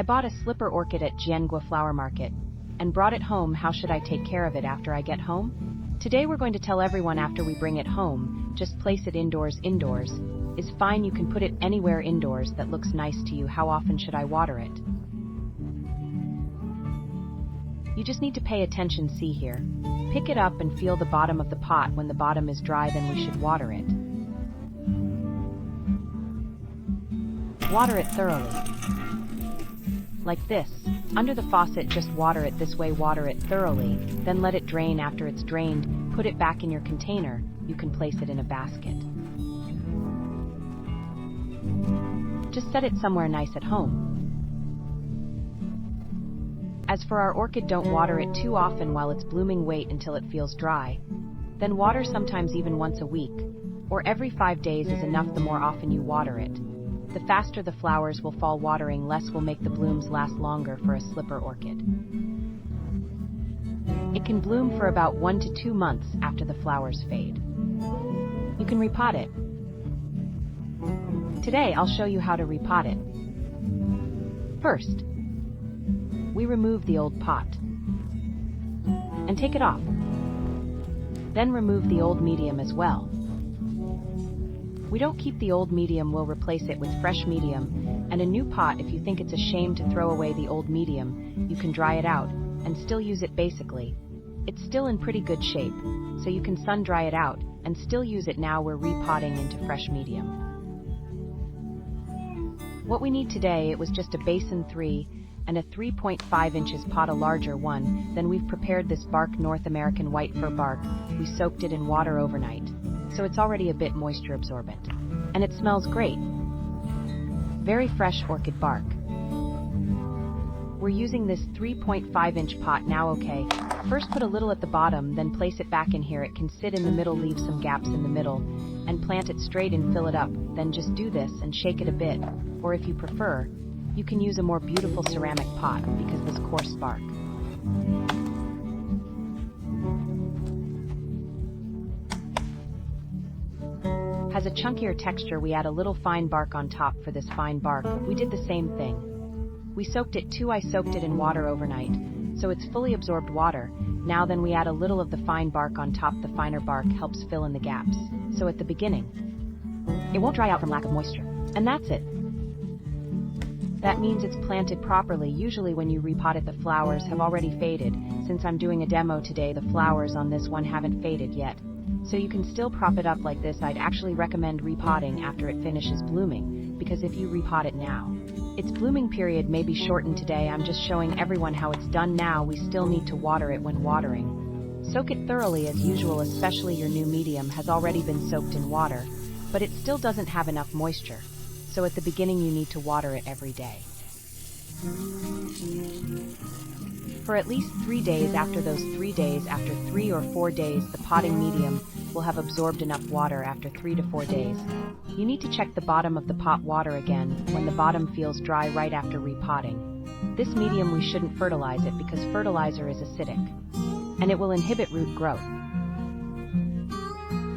I bought a slipper orchid at Jiangua Flower Market and brought it home. How should I take care of it after I get home? Today we're going to tell everyone after we bring it home, just place it indoors. Indoors is fine, you can put it anywhere indoors that looks nice to you. How often should I water it? You just need to pay attention. See here. Pick it up and feel the bottom of the pot. When the bottom is dry, then we should water it. Water it thoroughly. Like this. Under the faucet, just water it this way. Water it thoroughly, then let it drain. After it's drained, put it back in your container. You can place it in a basket. Just set it somewhere nice at home. As for our orchid, don't water it too often while it's blooming. Wait until it feels dry. Then water, sometimes even once a week, or every 5 days is enough. The more often you water it, the faster the flowers will fall. Watering less will make the blooms last longer for a slipper orchid. It can bloom for about 1 to 2 months after the flowers fade. You can repot it. Today I'll show you how to repot it. First, we remove the old pot and take it off. Then remove the old medium as well. We don't keep the old medium, we'll replace it with fresh medium and a new pot. If you think it's a shame to throw away the old medium, you can dry it out and still use it. Basically, it's still in pretty good shape, so you can sun dry it out and still use it. Now we're repotting into fresh medium. What we need today, it was just a basin 3 and a 3.5 inches pot, a larger one. Then we've prepared this bark, North American white fir bark. We soaked it in water overnight, so it's already a bit moisture absorbent. And it smells great. Very fresh orchid bark. We're using this 3.5 inch pot now. Okay, first put a little at the bottom, then place it back in here. It can sit in the middle, leave some gaps in the middle, and plant it straight and fill it up. Then just do this and shake it a bit, or if you prefer, you can use a more beautiful ceramic pot because this coarse bark. Has a chunkier texture. We add a little fine bark on top. For this fine bark, we did the same thing. We soaked it too. I soaked it in water overnight, so it's fully absorbed water. Now then we add a little of the fine bark on top. The finer bark helps fill in the gaps, so at the beginning, it won't dry out from lack of moisture. And that's it. That means it's planted properly. Usually when you repot it, the flowers have already faded. Since I'm doing a demo today, the flowers on this one haven't faded yet. So you can still prop it up like this. I'd actually recommend repotting after it finishes blooming, because if you repot it now, its blooming period may be shortened. Today I'm just showing everyone how it's done. Now we still need to water it. When watering, soak it thoroughly as usual, especially your new medium has already been soaked in water, but it still doesn't have enough moisture. So at the beginning you need to water it every day. For at least 3 days. After those 3 days, after 3 or 4 days, the potting medium will have absorbed enough water. After 3 to 4 days, you need to check the bottom of the pot. Water again when the bottom feels dry right after repotting. This medium we shouldn't fertilize it because fertilizer is acidic and it will inhibit root growth.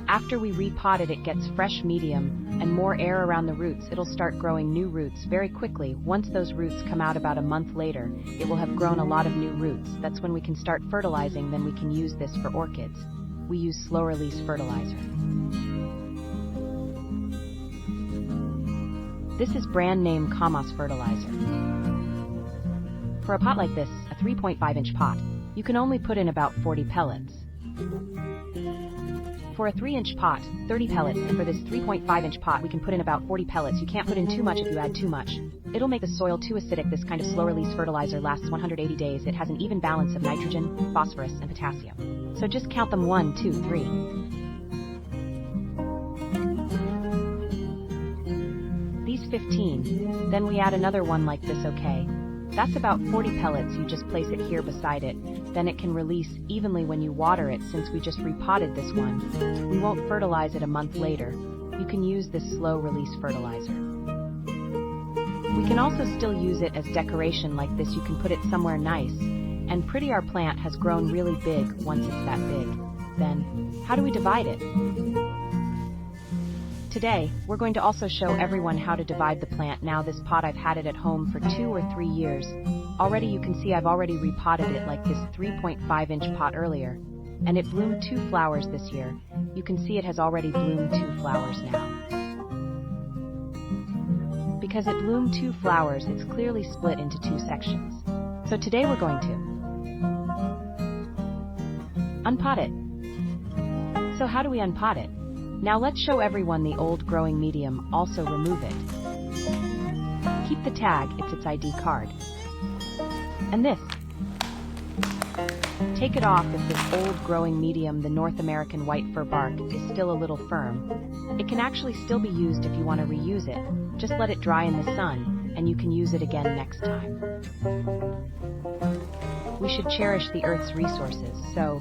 After we repot it, it gets fresh medium and more air around the roots. It'll start growing new roots very quickly. Once those roots come out about a month later, it will have grown a lot of new roots. That's when we can start fertilizing. Then we can use this for orchids. We use slow release fertilizer. This is brand name Kamos fertilizer. For a pot like this, a 3.5 inch pot, you can only put in about 40 pellets. For a 3-inch pot, 30 pellets, and for this 3.5 inch pot we can put in about 40 pellets. You can't put in too much. If you add too much, it'll make the soil too acidic. This kind of slow release fertilizer lasts 180 days. It has an even balance of nitrogen, phosphorus, and potassium. So just count them: 1, 2, 3. These 15. Then we add another one like this. Okay, that's about 40 pellets. You just place it here beside it. Then it can release evenly when you water it. Since we just repotted this one, we won't fertilize it a month later. You can use this slow release fertilizer. We can also still use it as decoration like this. You can put it somewhere nice and pretty. Our plant has grown really big. Once it's that big, then how do we divide it? Today, we're going to also show everyone how to divide the plant. Now this pot, I've had it at home for 2 or 3 years. Already you can see I've already repotted it like this 3.5-inch pot earlier. And it bloomed 2 flowers this year. You can see it has already bloomed 2 flowers now. Because it bloomed 2 flowers, it's clearly split into 2 sections. So today we're going to unpot it. So how do we unpot it? Now let's show everyone the old growing medium, also remove it. Keep the tag, it's its ID card. And this. Take it off if this old growing medium, the North American white fir bark, is still a little firm. It can actually still be used if you want to reuse it. Just let it dry in the sun, and you can use it again next time. We should cherish the Earth's resources, so,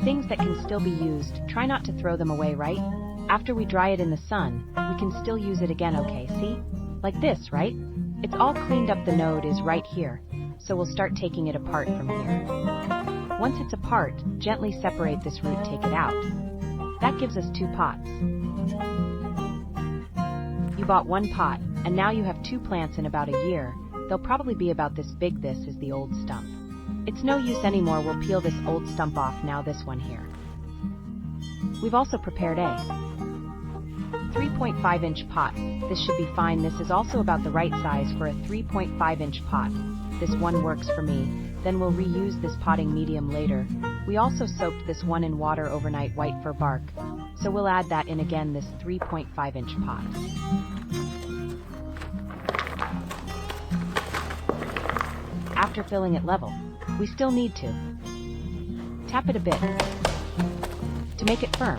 things that can still be used, try not to throw them away, right? After we dry it in the sun, we can still use it again, okay, see? Like this, right? It's all cleaned up, the node is right here, so we'll start taking it apart from here. Once it's apart, gently separate this root, take it out. That gives us 2 pots. You bought 1 pot, and now you have 2 plants in about a year. They'll probably be about this big. This is the old stump. It's no use anymore, we'll peel this old stump off, now this one here. We've also prepared a 3.5-inch pot. This should be fine. This is also about the right size for a 3.5-inch pot. This one works for me. Then we'll reuse this potting medium later. We also soaked this one in water overnight, white fir bark. So we'll add that in again, this 3.5-inch pot. After filling it level, we still need to tap it a bit to make it firm.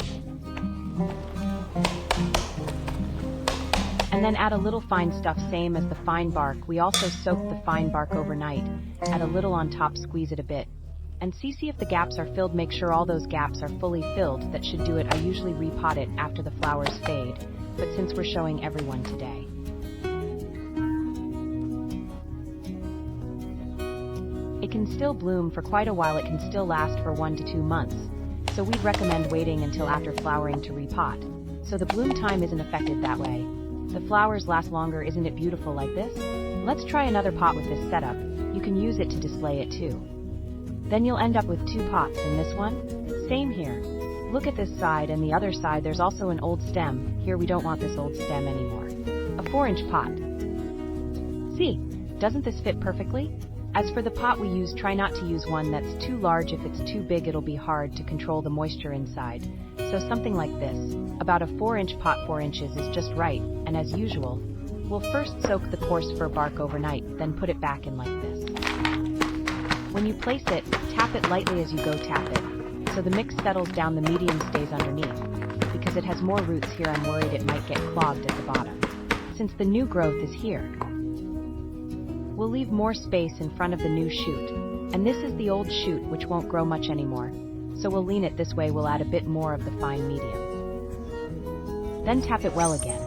And then add a little fine stuff, same as the fine bark. We also soaked the fine bark overnight. Add a little on top, squeeze it a bit. And see if the gaps are filled, make sure all those gaps are fully filled. That should do it. I usually repot it after the flowers fade, but since we're showing everyone today. It can still bloom for quite a while, it can still last for 1 to 2 months. So we'd recommend waiting until after flowering to repot. So the bloom time isn't affected that way. The flowers last longer, isn't it beautiful like this? Let's try another pot with this setup. You can use it to display it too. Then you'll end up with 2 pots in this one. Same here. Look at this side and the other side, there's also an old stem. Here we don't want this old stem anymore. A 4-inch pot. See, doesn't this fit perfectly? As for the pot we use, try not to use one that's too large. If it's too big, it'll be hard to control the moisture inside. So something like this, about a 4-inch pot. 4 inches is just right, and as usual, we'll first soak the coarse fir bark overnight, then put it back in like this. When you place it, tap it lightly as you go, tap it, so the mix settles down, the medium stays underneath. Because it has more roots here, I'm worried it might get clogged at the bottom. Since the new growth is here, we'll leave more space in front of the new shoot, and this is the old shoot which won't grow much anymore, so we'll lean it this way, we'll add a bit more of the fine medium. Then tap it well again.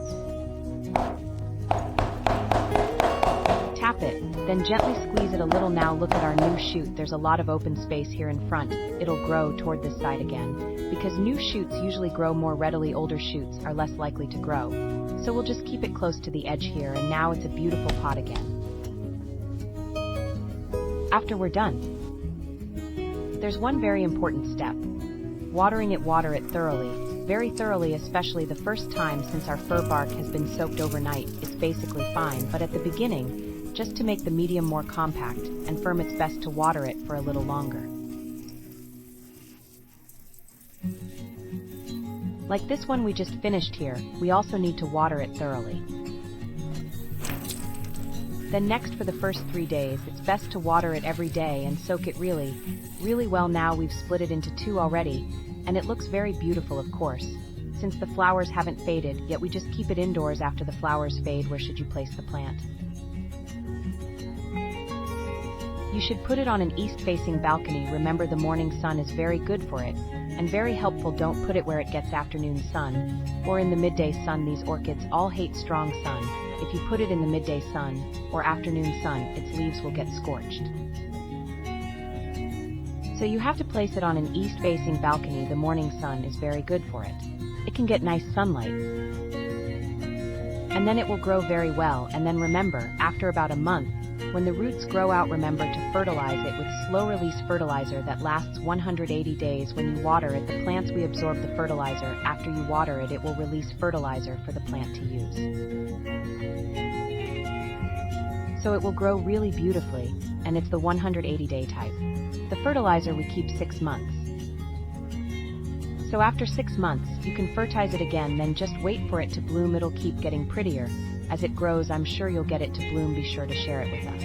Tap it, then gently squeeze it a little. Now look at our new shoot, there's a lot of open space here in front, it'll grow toward this side again, because new shoots usually grow more readily, older shoots are less likely to grow. So we'll just keep it close to the edge here, and now it's a beautiful pot again. After we're done, there's one very important step. Watering it, water it thoroughly, very thoroughly, especially the first time, since our fir bark has been soaked overnight. It's basically fine, but at the beginning, just to make the medium more compact and firm, it's best to water it for a little longer. Like this one we just finished here, we also need to water it thoroughly. Then next, for the first 3 days, it's best to water it every day and soak it really, really well. Now we've split it into 2 already, and it looks very beautiful, of course. Since the flowers haven't faded, yet we just keep it indoors. After the flowers fade, where should you place the plant? You should put it on an east-facing balcony. Remember, the morning sun is very good for it, and very helpful. Don't put it where it gets afternoon sun, or in the midday sun. These orchids all hate strong sun. If you put it in the midday sun, or afternoon sun, its leaves will get scorched. So you have to place it on an east-facing balcony. The morning sun is very good for it. It can get nice sunlight. and then it will grow very well. And then remember, after about a month, when the roots grow out, remember to fertilize it with slow-release fertilizer that lasts 180 days. When you water it, the plants will absorb the fertilizer. After you water it, it will release fertilizer for the plant to use. So it will grow really beautifully, and it's the 180-day type. The fertilizer we keep 6 months. So after 6 months, you can fertilize it again, then just wait for it to bloom. It'll keep getting prettier. As it grows, I'm sure you'll get it to bloom. Be sure to share it with us.